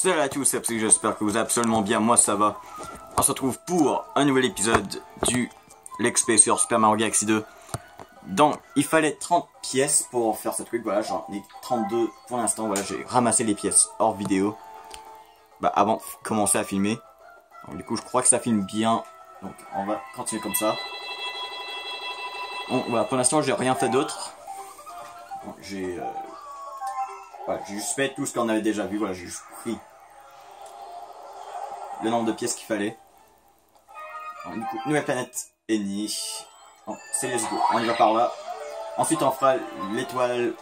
Salut à tous, c'est Absolu, j'espère que vous allez absolument bien, moi ça va. On se retrouve pour un nouvel épisode du Let's Play sur Super Mario Galaxy 2. Donc, il fallait 30 pièces pour faire ce truc, voilà, j'en ai 32 pour l'instant, voilà, j'ai ramassé les pièces hors vidéo. Avant de commencer à filmer. Donc, du coup, je crois que ça filme bien, donc on va continuer comme ça. Donc voilà, pour l'instant, j'ai rien fait d'autre. J'ai juste fait tout ce qu'on avait déjà vu, voilà, j'ai juste pris le nombre de pièces qu'il fallait. Donc, du coup, nouvelle planète Eni. C'est let's go, on y va par là. Ensuite on fera l'étoile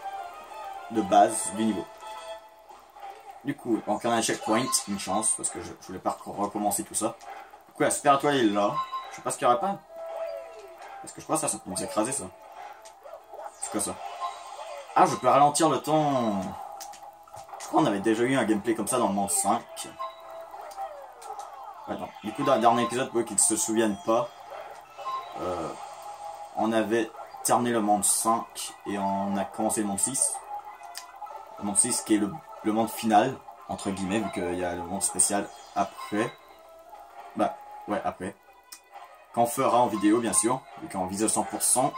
de base du niveau. Du coup, donc on a un checkpoint, une chance, parce que je voulais pas recommencer tout ça. Du coup la super étoile est là. Je sais pas ce qu'il y aurait pas. Parce que je crois que ça peut nous écraser ça. C'est quoi ça? Ah, je peux ralentir le temps. Je crois qu'on avait déjà eu un gameplay comme ça dans le monde 5. Ouais, non. Du coup, dans le dernier épisode, pour eux qui ne se souviennent pas, on avait terminé le monde 5 et on a commencé le monde 6. Le monde 6 qui est le monde final, entre guillemets, vu qu'il y a le monde spécial après. Ouais, après. Qu'on fera en vidéo, bien sûr, vu qu'on vise le 100%.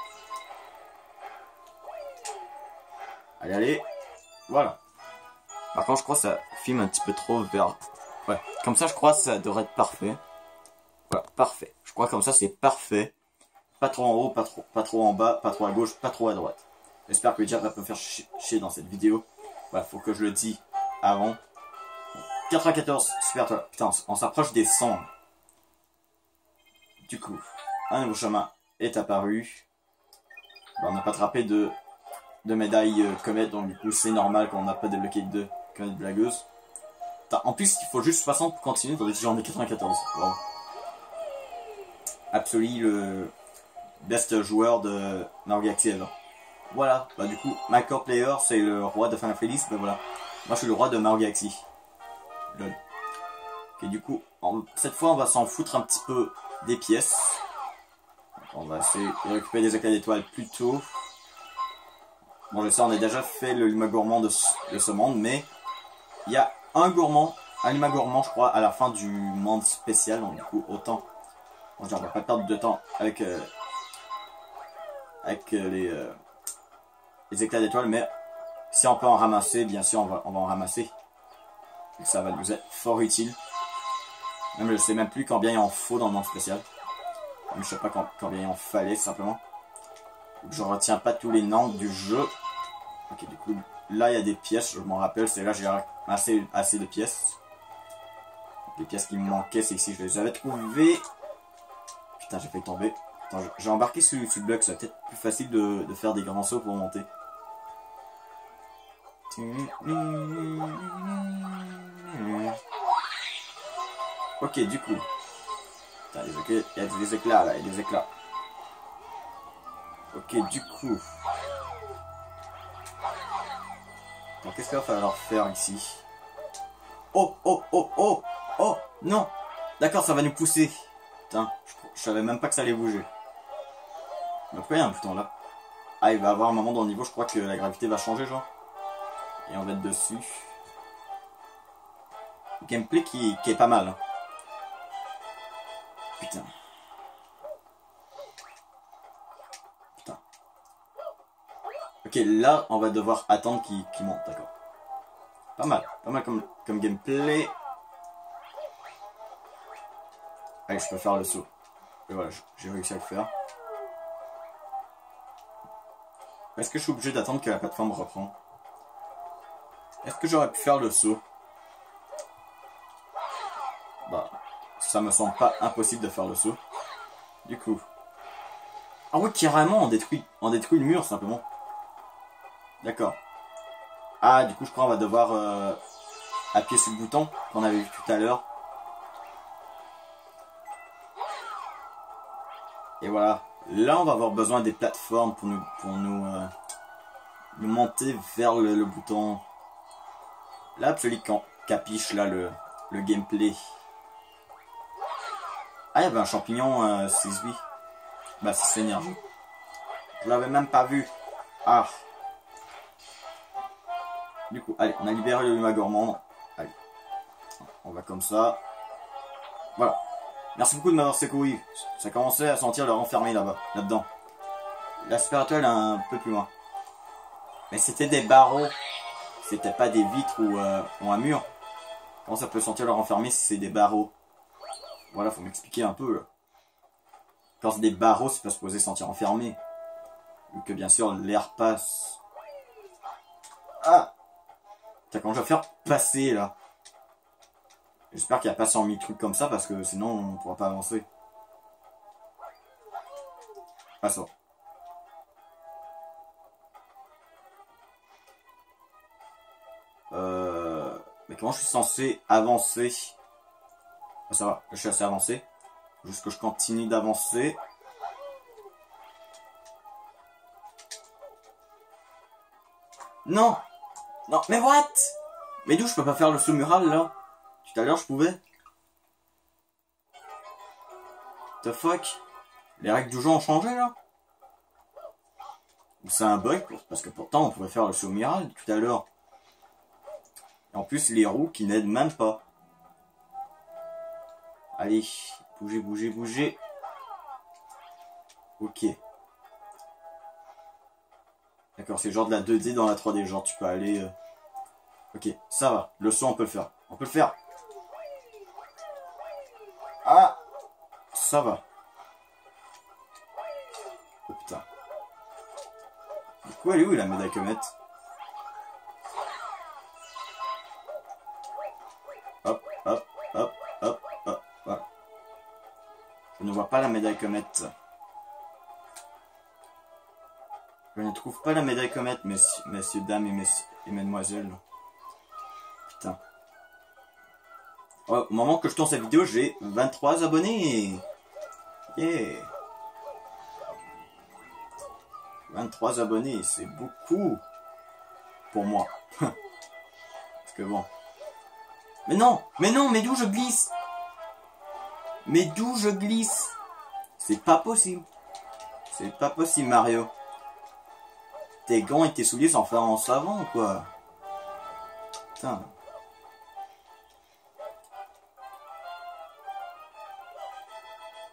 Allez, voilà. Par contre, je crois que ça filme un petit peu trop vers... Ouais, comme ça, je crois que ça devrait être parfait. Voilà, parfait. Je crois que comme ça, c'est parfait. Pas trop en haut, pas trop en bas, pas trop à gauche, pas trop à droite. J'espère que le diable va me faire chier dans cette vidéo. Voilà, faut que je le dise avant. 94, super toi. Putain, on s'approche des 100. Du coup, un nouveau chemin est apparu. On n'a pas attrapé de médailles comètes, donc du coup c'est normal qu'on n'a pas débloqué de comètes blagueuses. En plus, il faut juste 60 pour continuer, tandis que j'en ai 94. Wow. Absolu, le best joueur de Mario Galaxy ever. Voilà, du coup, my core player c'est le roi de Final Fantasy, voilà. Moi je suis le roi de Mario Galaxy. Lol. Ok, du coup, cette fois on va s'en foutre un petit peu des pièces. On va essayer de récupérer des éclats d'étoiles plus tôt. Bon, je sais, on a déjà fait le lima gourmand de ce monde, mais il y a un lima gourmand, je crois, à la fin du monde spécial, donc du coup, autant. Bon, on va pas perdre de temps avec les éclats d'étoiles, mais si on peut en ramasser, bien sûr, on va en ramasser. Et ça va nous être fort utile. Même je sais même plus combien il en faut dans le monde spécial. Même je sais pas combien il en fallait, simplement. Je retiens pas tous les noms du jeu. Ok, du coup, là il y a des pièces, je m'en rappelle, c'est là j'ai assez de pièces. Les pièces qui me manquaient, c'est ici, je les avais trouvées. Putain, j'ai failli tomber. Attends, j'ai embarqué sur le bloc, ça va peut-être plus facile de faire des grands sauts pour monter. Ok, du coup. Putain, il y a des éclats là, il y a des éclats. Ok, du coup. Donc, qu'est-ce qu'il va falloir faire ici? Oh, oh, oh, oh, oh, non. D'accord, ça va nous pousser. Putain, je savais même pas que ça allait bouger. Mais pourquoi il y a un bouton là? Ah, il va y avoir un moment dans le niveau, je crois que la gravité va changer, genre. Et on va être dessus. Gameplay qui est pas mal. Hein. Putain. Putain. Ok, là, on va devoir attendre qu'il monte, d'accord. Pas mal comme gameplay. Allez, je peux faire le saut. Et voilà, j'ai réussi à le faire. Est-ce que je suis obligé d'attendre que la plateforme reprend? Est-ce que j'aurais pu faire le saut? Ça me semble pas impossible de faire le saut. Du coup. Ah ouais, carrément, on détruit le mur, simplement. D'accord. Ah, du coup, je crois qu'on va devoir appuyer sur le bouton qu'on avait vu tout à l'heure. Et voilà. Là, on va avoir besoin des plateformes pour nous monter vers le bouton. Là, celui qui capiche là le gameplay. Ah, il y avait un champignon 6-8. 6 énergie. Je l'avais même pas vu. Ah. Du coup, allez, on a libéré le lima gourmand. Allez. On va comme ça. Voilà. Merci beaucoup de m'avoir secouru. Ça commençait à sentir le renfermé là-bas, là-dedans. La super étoile est un peu plus loin. Mais c'était des barreaux. C'était pas des vitres ou un mur. Comment ça peut sentir le renfermé si c'est des barreaux? Voilà, faut m'expliquer un peu là. Quand c'est des barreaux, c'est pas supposé sentir enfermé. Vu que bien sûr l'air passe. Ah! Tiens, comment je vais faire passer là? J'espère qu'il n'y a pas 100 000 trucs comme ça parce que sinon on ne pourra pas avancer. Ah ça. Mais comment je suis censé avancer? Ah, ça va, je suis assez avancé. Juste que je continue d'avancer. Non! Non, mais what? Mais d'où je peux pas faire le sous-mural là? Tout à l'heure je pouvais. The fuck? Les règles du jeu ont changé là? Ou c'est un bug? Parce que pourtant on pouvait faire le sous-mural tout à l'heure. Et en plus les roues qui n'aident même pas. Allez, bougez, bougez, bougez. Ok. D'accord, c'est genre de la 2D dans la 3D. Genre tu peux aller... Ok, ça va. Le son on peut le faire. On peut le faire. Ah! Ça va. Oh putain. Du coup, elle est où la médaille comète? Hop, hop, hop, hop, hop, voilà. Je ne vois pas la médaille comète. Je ne trouve pas la médaille comète, messieurs, dames et mesdemoiselles. Putain. Oh, au moment que je tourne cette vidéo, j'ai 23 abonnés. Yeah. 23 abonnés, c'est beaucoup pour moi. Parce que bon. Mais non, mais d'où je glisse? Mais d'où je glisse? C'est pas possible. C'est pas possible, Mario. Tes gants et tes souliers sont faits en savon, quoi. Putain.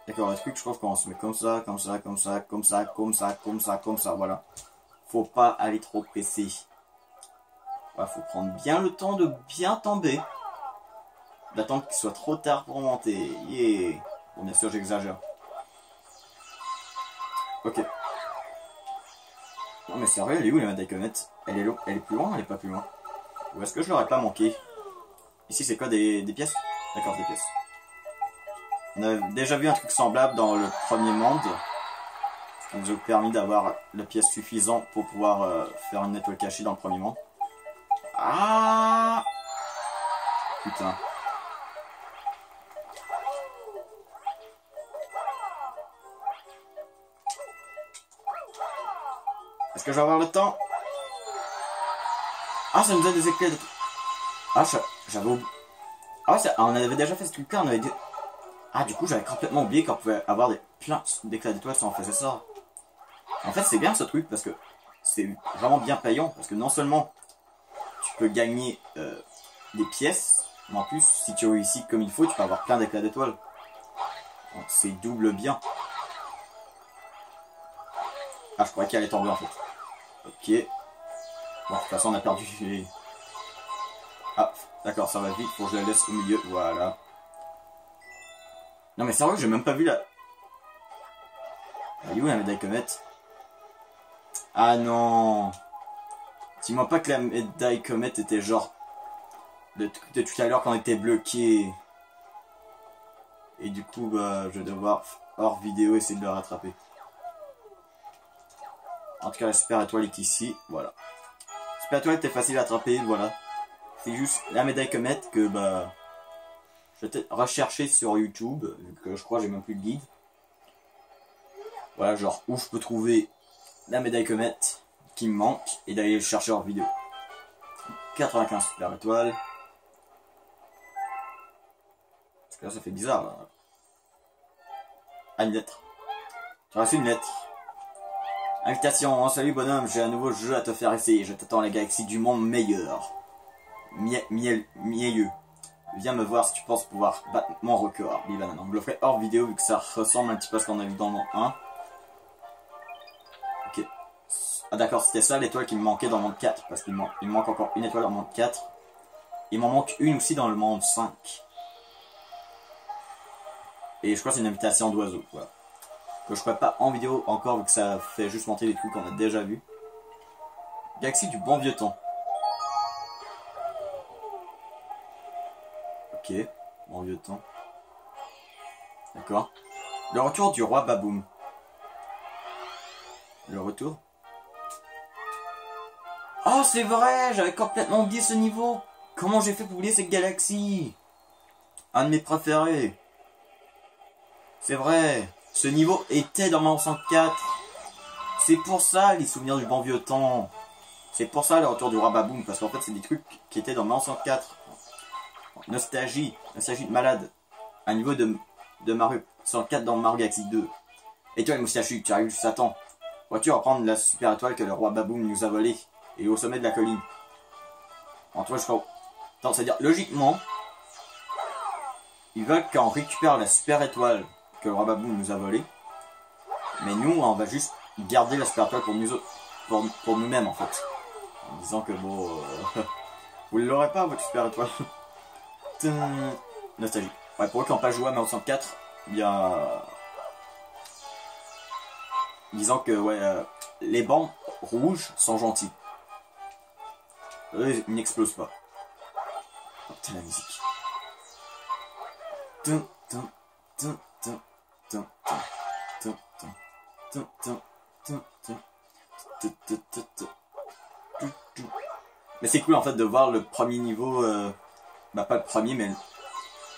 D'accord, le truc, je crois qu'on se met comme ça, comme ça, comme ça, comme ça, comme ça, comme ça, comme ça, voilà. Faut pas aller trop pressé. Ouais, faut prendre bien le temps de bien tomber. D'attendre qu'il soit trop tard pour monter. Yeah. Bon, bien sûr, j'exagère. Ok. Non, mais sérieux, elle est où la médaille comète? Elle est plus loin, elle est pas plus loin. Ou est-ce que je l'aurais pas manqué? Ici, c'est quoi des pièces? D'accord, des pièces. On a déjà vu un truc semblable dans le premier monde. Qui nous a permis d'avoir la pièce suffisante pour pouvoir faire une étoile cachée dans le premier monde. Ah! Putain. Est-ce que je vais avoir le temps? Ah, ça nous a des éclairs de... Ah, j'avais oublié. Ah, on avait déjà fait ce truc-là, on avait dit... Ah, du coup, j'avais complètement oublié qu'on pouvait avoir plein d'éclats d'étoiles si on faisait ça. En fait, c'est bien ce truc parce que c'est vraiment bien payant. Parce que non seulement tu peux gagner des pièces, mais en plus, si tu réussis comme il faut, tu peux avoir plein d'éclats d'étoiles. Donc, c'est double bien. Ah, je croyais qu'elle allait tomber en fait. Ok. Bon, de toute façon, on a perdu les... Ah, d'accord, ça va vite. Faut que je la laisse au milieu. Voilà. Non, mais sérieux, j'ai même pas vu la... Elle est où la médaille comète? Ah non. Dis-moi pas que la médaille comète était genre... Le truc de tout à l'heure quand on était bloqué. Et du coup, bah, je vais devoir, hors vidéo, essayer de le rattraper. En tout cas, la super étoile est ici. Voilà. La super étoile était facile à attraper, voilà. C'est juste la médaille comète que, bah... Je vais peut-être rechercher sur YouTube, vu que je crois que j'ai même plus de guide. Voilà, genre où je peux trouver la médaille comète qui me manque et d'aller le chercher hors vidéo. 95 super étoiles. Parce que là, ça fait bizarre, là. Ah, une lettre. J'ai reçu une lettre. Invitation, salut bonhomme, j'ai un nouveau jeu à te faire essayer. Je t'attends à la galaxie du monde meilleur. Mielleux. Viens me voir si tu penses pouvoir battre mon record. Biban. Donc je le ferai hors vidéo vu que ça ressemble un petit peu à ce qu'on a vu dans le 1. Ok. Ah d'accord, c'était ça l'étoile qui me manquait dans le monde 4. Parce qu'il me manque encore une étoile dans le monde 4. Il m'en manque une aussi dans le monde 5. Et je crois que c'est une invitation d'oiseau. Voilà. Que je ferai pas en vidéo encore vu que ça fait juste monter les trucs qu'on a déjà vus. Galaxie du bon vieux temps. Ok, bon vieux temps. D'accord. Le retour du roi Baboum. Le retour. Oh, c'est vrai, j'avais complètement oublié ce niveau. Comment j'ai fait pour oublier cette galaxie? Un de mes préférés. C'est vrai, ce niveau était dans Mario 64. C'est pour ça les souvenirs du bon vieux temps. C'est pour ça le retour du roi Baboum, parce qu'en fait c'est des trucs qui étaient dans Mario 64. Nostalgie de malade. Un niveau de Mario 64 dans Mario Galaxy 2. Et toi les moustachus, tu arrives juste à temps. Vois-tu reprendre la super étoile que le roi Baboum nous a volée et au sommet de la colline. En toi je crois. Attends, c'est-à-dire logiquement, ils veulent qu'on récupère la super étoile que le roi Baboum nous a volée. Mais nous, on va juste garder la super étoile pour nous-mêmes en fait. En disant que bon, vous ne l'aurez pas votre super étoile. Nostalgie. Ouais, pour eux qui n'ont pas joué à Mario 64, il y a... Disons que ouais, les bancs rouges sont gentils. Eux, ils n'explosent pas. Oh putain, la musique. Mais c'est cool en fait de voir le premier niveau, bah pas le premier mais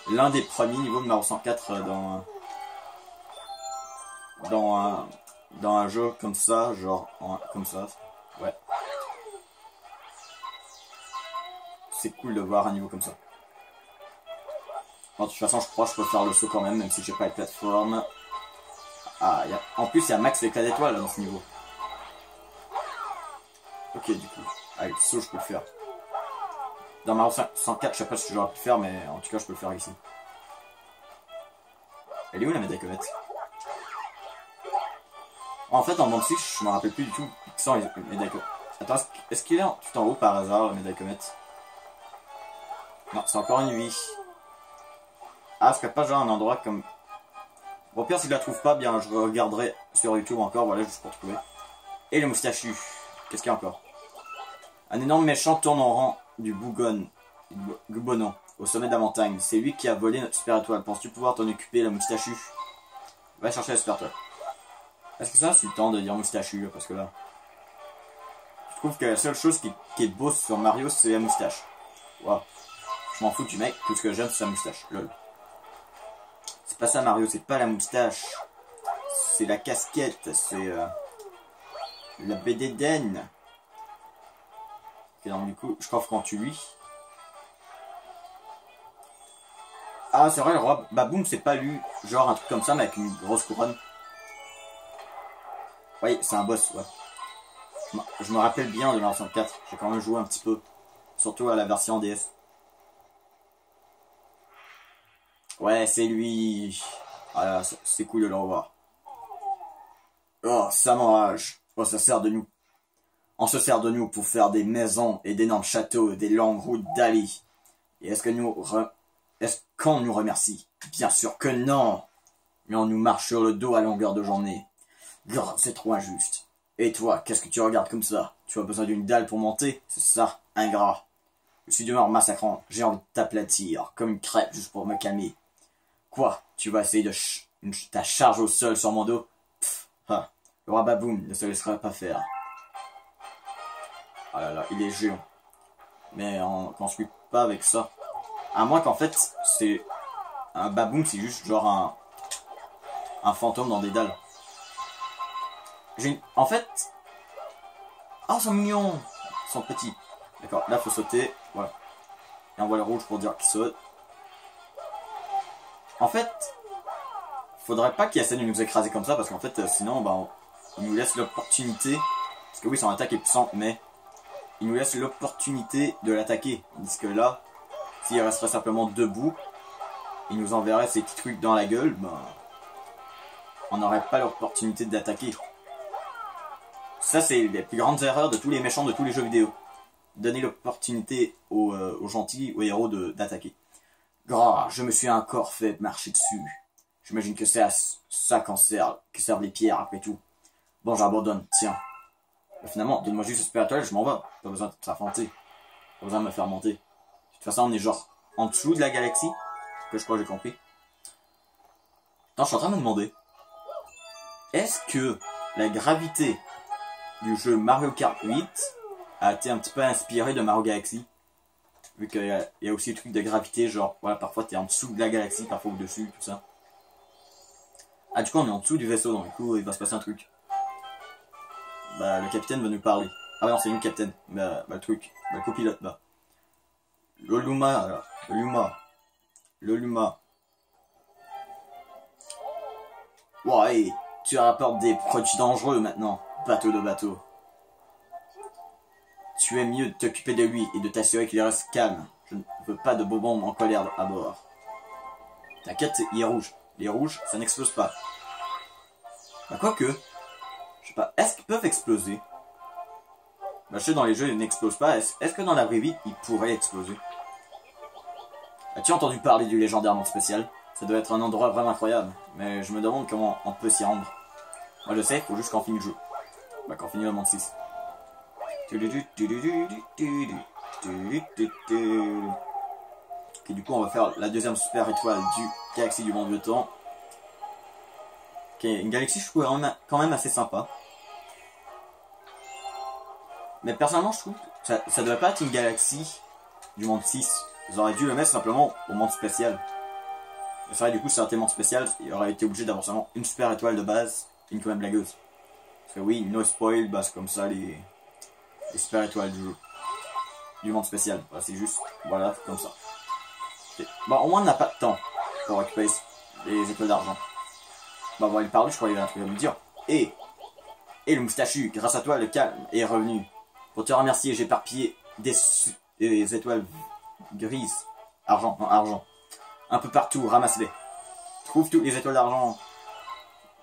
l'un des premiers niveaux de Mario 104 dans un jeu comme ça, genre comme ça, ouais. C'est cool de voir un niveau comme ça. Bon, de toute façon je crois que je peux faire le saut quand même si j'ai pas de plateforme. Ah, en plus il y a max d'éclat d'étoiles dans ce niveau. Ok du coup, avec le saut je peux le faire. Dans Mario 104 je sais pas si j'aurais pu le faire mais en tout cas je peux le faire ici. Elle est où la médaille comète? En fait en bande 6 je me rappelle plus du tout qui sont les médailles comètes. Attends, est-ce qu'il est tout en haut par hasard la médaille comète? Non, c'est encore une vie. Ah, est-ce qu'il n'y a pas genre un endroit comme... Bon, au pire, si je la trouve pas, bien, je regarderai sur YouTube encore, voilà, juste pour trouver. Et le moustachu. Qu'est-ce qu'il y a encore? Un énorme méchant tourne en rang du Goubonon, au sommet de la montagne. C'est lui qui a volé notre super étoile. Penses-tu pouvoir t'en occuper, le moustachu? Va chercher la super étoile. Est-ce que c'est insultant de dire moustachu, parce que là... Je trouve que la seule chose qui est beau sur Mario, c'est la moustache. Waouh. Je m'en fous du mec, tout ce que j'aime c'est sa moustache, lol. C'est pas ça Mario, c'est pas la moustache. C'est la casquette, c'est la bédédène. Ok, donc du coup, je coffre quand tu lui. Ah c'est vrai, le roi Baboum c'est pas lui, genre un truc comme ça mais avec une grosse couronne. Oui, c'est un boss, ouais. Je me rappelle bien de Mario 64, j'ai quand même joué un petit peu. Surtout à la version DS. Ouais, c'est lui. Voilà, c'est cool de le revoir. Oh, ça m'enrage. Oh, ça sert de nous. On se sert de nous pour faire des maisons et d'énormes châteaux, des longues routes d'Ali. Et est-ce qu'on nous remercie? Bien sûr que non. Mais on nous marche sur le dos à longueur de journée. Grrr, c'est trop injuste. Et toi, qu'est-ce que tu regardes comme ça? Tu as besoin d'une dalle pour monter? C'est ça, ingrat. Je suis d'humeur massacrant. J'ai envie de t'aplatir comme une crêpe juste pour me calmer. Quoi? Tu vas essayer de ta charge au sol sur mon dos? Pfff, ah, le roi Baboum ne se laissera pas faire. Ah là là, il est géant. Mais on construit pas avec ça. À moins qu'en fait, c'est... Un Baboum, c'est juste genre un fantôme dans des dalles. En fait... Oh, ils sont mignons. Ils sont petits. D'accord, là, faut sauter. Voilà. Et on voit le rouge pour dire qu'il saute. En fait, faudrait pas qu'il essaie de nous écraser comme ça parce qu'en fait, sinon, bah, il nous laisse l'opportunité. Parce que oui, son attaque est puissante, mais il nous laisse l'opportunité de l'attaquer. Tandis que là, S'il resterait simplement debout, il nous enverrait ces petits trucs dans la gueule, ben, on n'aurait pas l'opportunité d'attaquer. Ça, c'est les plus grandes erreurs de tous les méchants de tous les jeux vidéo. Donner l'opportunité aux gentils, aux héros d'attaquer. Grah, je me suis encore fait marcher dessus. J'imagine que c'est à ça que servent les pierres après tout. Bon, j'abandonne, tiens. Mais finalement, donne-moi juste ce spirituel, je m'en vais. Pas besoin de s'affronter. Pas besoin de me faire monter. De toute façon, on est genre en dessous de la galaxie. Que je crois que j'ai compris. Non, je suis en train de me demander. Est-ce que la gravité du jeu Mario Kart 8 a été un petit peu inspirée de Mario Galaxy? Vu qu'il y a aussi des trucs de gravité, genre, voilà, parfois t'es en dessous de la galaxie, parfois au-dessus, tout ça. Ah, du coup, on est en dessous du vaisseau, donc du coup, il va se passer un truc. Bah, le capitaine va nous parler. Ah, non, c'est une capitaine. Bah, le truc. Bah, le copilote, bah. Loluma, alors. Loluma. Ouais, tu rapportes des produits dangereux maintenant, bateau de bateau. Tu es mieux de t'occuper de lui et de t'assurer qu'il reste calme. Je ne veux pas de bonbons en colère à bord. T'inquiète, il est rouge. Les rouges, ça n'explose pas. Bah quoique, je sais pas, est-ce qu'ils peuvent exploser? Bah je sais dans les jeux ils n'explosent pas, est-ce que dans la vraie vie ils pourraient exploser? As-tu entendu parler du légendaire monde spécial? Ça doit être un endroit vraiment incroyable, mais je me demande comment on peut s'y rendre. Moi je sais, faut juste qu'on finisse le jeu. Bah qu'on finisse le monde 6. Ok, du coup on va faire la deuxième super étoile du galaxie du monde de temps. Ok, une galaxie je trouve quand même assez sympa. Mais personnellement je trouve que ça devrait pas être une galaxie du monde 6. Ils auraient dû le mettre simplement au monde spécial. Mais c'est vrai du coup si c'était un monde spécial, il aurait été obligé d'avoir seulement une super étoile de base et une quand même blagueuse. Parce que oui, no spoil, bah c'est comme ça les super étoiles du jeu. Du monde spécial. Voilà, c'est juste, voilà, comme ça. Okay. Bon, au moins on n'a pas de temps pour récupérer les étoiles d'argent. Bah, on va lui parler, je crois qu'il y a un truc à me dire. Et le moustachu, grâce à toi, le calme est revenu. Pour te remercier, j'ai éparpillé des étoiles grises. Argent, non, argent. Un peu partout, ramasse-les. Trouve toutes les étoiles d'argent.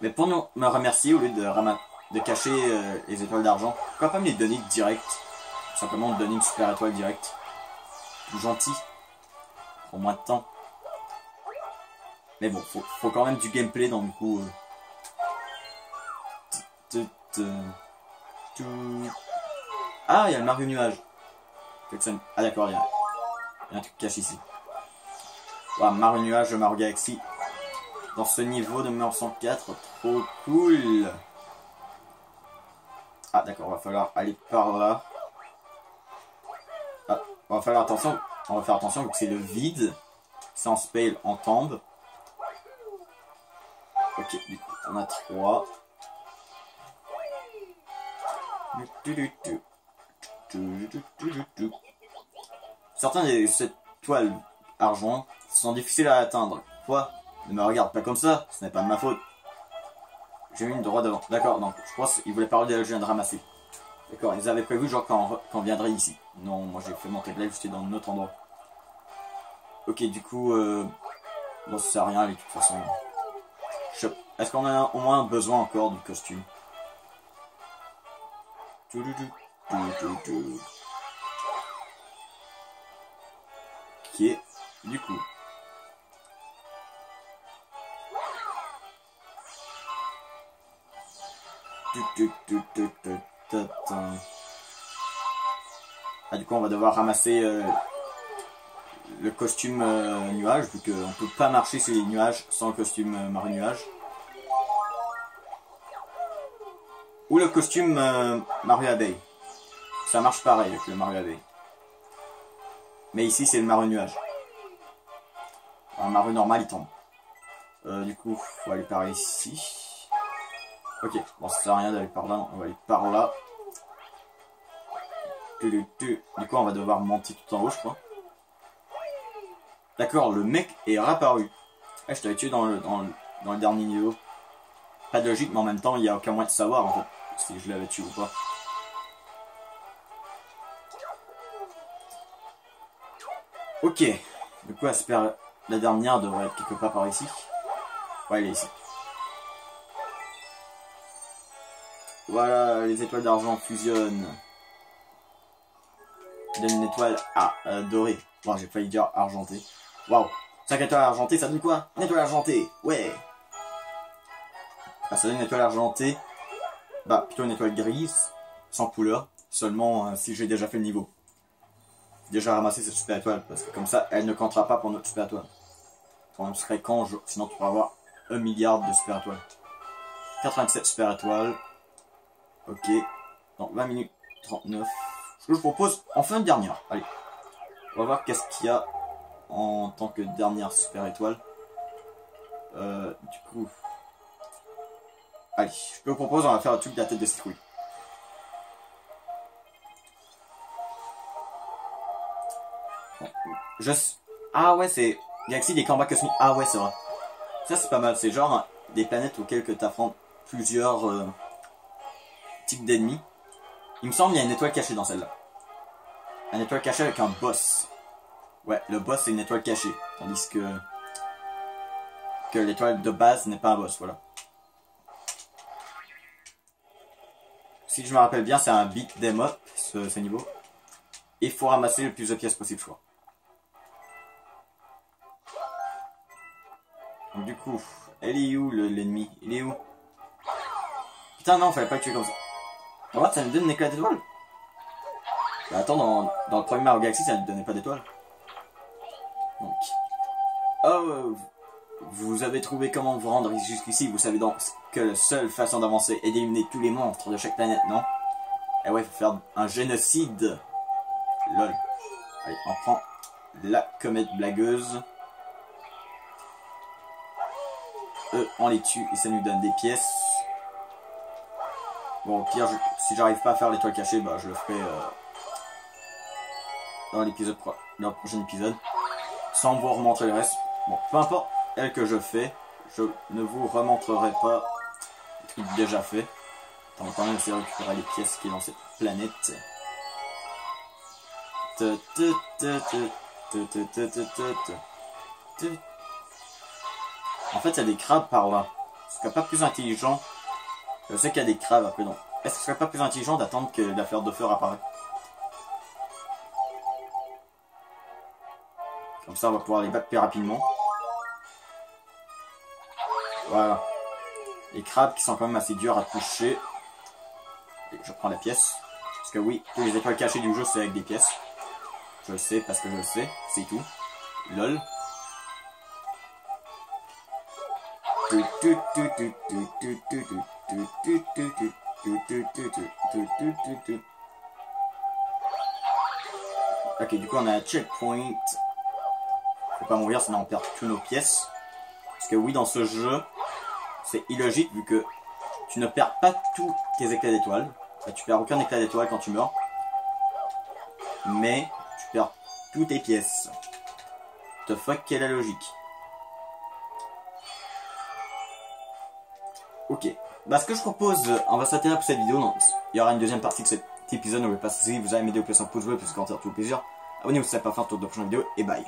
Mais pour me remercier, au lieu de cacher les étoiles d'argent, pourquoi pas me les donner direct? Simplement me donner une super étoile directe. Plus gentil. Pour moins de temps. Mais bon, faut quand même du gameplay, donc du coup... Ah, il y a le Mario Nuage. Ah d'accord, il y a un truc caché ici. Wow, Mario Nuage, Mario Galaxy. Dans ce niveau de numéro 104, trop cool. Ah d'accord, va falloir aller par là. Ah, on va faire attention vu que c'est le vide. Sans spell, on tombe. Ok, du coup, on a 3. Certains des étoiles argent sont difficiles à atteindre. Quoi? Ne me regarde pas comme ça, ce n'est pas de ma faute. J'ai mis une droit devant. D'accord, donc je pense qu'ils voulaient parler de la je viens de ramasser. D'accord, ils avaient prévu genre quand on viendrait ici. Non, moi j'ai fait mon live, j'étais dans un autre endroit. Ok, du coup, bon, ça sert à rien, de toute façon. Est-ce qu'on a au moins besoin encore du costume? Ok, du coup. Ah, du coup, on va devoir ramasser le costume nuage, vu qu'on ne peut pas marcher sur les nuages sans le costume Mario Nuage. Ou le costume Mario Abeille. Ça marche pareil avec le Mario Abeille. Mais ici, c'est le Mario Nuage. Un Mario normal, il tombe. Du coup, faut aller par ici. Ok, bon, ça sert à rien d'aller par là, on va aller par là. Du coup, on va devoir monter tout en haut, je crois. D'accord, le mec est réapparu. Ah, je t'avais tué dans le dernier niveau. Pas de logique, mais en même temps, il n'y a aucun moyen de savoir, en fait, si je l'avais tué ou pas. Ok. Du coup, la dernière devrait être quelque part par ici. Ouais, elle est ici. Voilà, les étoiles d'argent fusionnent. Ça donne une étoile dorée. Bon, j'ai failli dire argentée. Waouh. 5 étoiles argentées, ça donne quoi? Une étoile argentée. Ouais. Ah, ça donne une étoile argentée. Bah, plutôt une étoile grise. Sans couleur. Seulement si j'ai déjà fait le niveau. Déjà ramassé cette super étoile. Parce que comme ça, elle ne comptera pas pour notre super étoile. On serait con, sinon tu pourras avoir 1 milliard de super étoiles. 97 super étoiles. Ok. Dans 20 minutes 39. Ce que je propose, en fin de dernière. Allez. On va voir qu'est-ce qu'il y a en tant que dernière super étoile. Du coup. Allez, je te propose, on va faire le truc de la tête de citrouille. Ah ouais, c'est Galaxie des combats cosmiques. Ah ouais, c'est vrai. Ça, c'est pas mal. C'est genre des planètes auxquelles tu affrontes plusieurs types d'ennemis. Il me semble qu'il y a une étoile cachée dans celle-là. Une étoile cachée avec un boss. Ouais, le boss, c'est une étoile cachée. Tandis que l'étoile de base n'est pas un boss, voilà. Si je me rappelle bien, c'est un beat them up, ce niveau. Il faut ramasser le plus de pièces possible, je crois. Donc, du coup, elle est où l'ennemi? Il est où? Putain, non, fallait pas le tuer comme ça. En fait, ça me donne une éclat d'étoile. Bah, attends, dans le premier Mario Galaxy, ça ne donnait pas d'étoile. Donc. Oh, vous avez trouvé comment vous rendre jusqu'ici. Vous savez donc que la seule façon d'avancer est d'éliminer tous les monstres de chaque planète, non? Eh ouais, il faut faire un génocide. Lol. Allez, on prend la comète blagueuse. Eux, on les tue et ça nous donne des pièces. Bon, au pire, si j'arrive pas à faire l'étoile cachée, bah je le ferai dans le prochain épisode. Sans vous remontrer le reste. Bon, peu importe elle que je fais, je ne vous remontrerai pas le truc déjà fait. On va quand même essayer de récupérer les pièces qui sont dans cette planète. En fait, il y a des crabes par là. Ce serait pas plus intelligent. Je sais qu'il y a des crabes après, donc. Est-ce que ce serait pas plus intelligent d'attendre que la fleur de feu apparaisse? Comme ça, on va pouvoir les battre plus rapidement. Voilà. Les crabes qui sont quand même assez durs à toucher. Et je prends la pièce. Parce que oui, tous les étoiles cachées du jeu, c'est avec des pièces. Je le sais parce que je le sais. C'est tout. LOL. Ok, du coup on a un checkpoint. Faut pas mourir sinon on perd toutes nos pièces. Parce que oui, dans ce jeu, c'est illogique vu que tu ne perds pas tous tes éclats d'étoiles. Tu perds aucun éclat d'étoile quand tu meurs. Mais tu perds toutes tes pièces. The fuck, quelle est la logique? Ok. Bah ce que je propose, on va s'arrêter là pour cette vidéo. Non, il y aura une deuxième partie de cet épisode. N'oubliez pas si vous avez aimé, de laisser un pouce bleu, plus commentaire, tout le plaisir. Abonnez-vous si ce n'est pas fait, tour de prochaine vidéo et bye.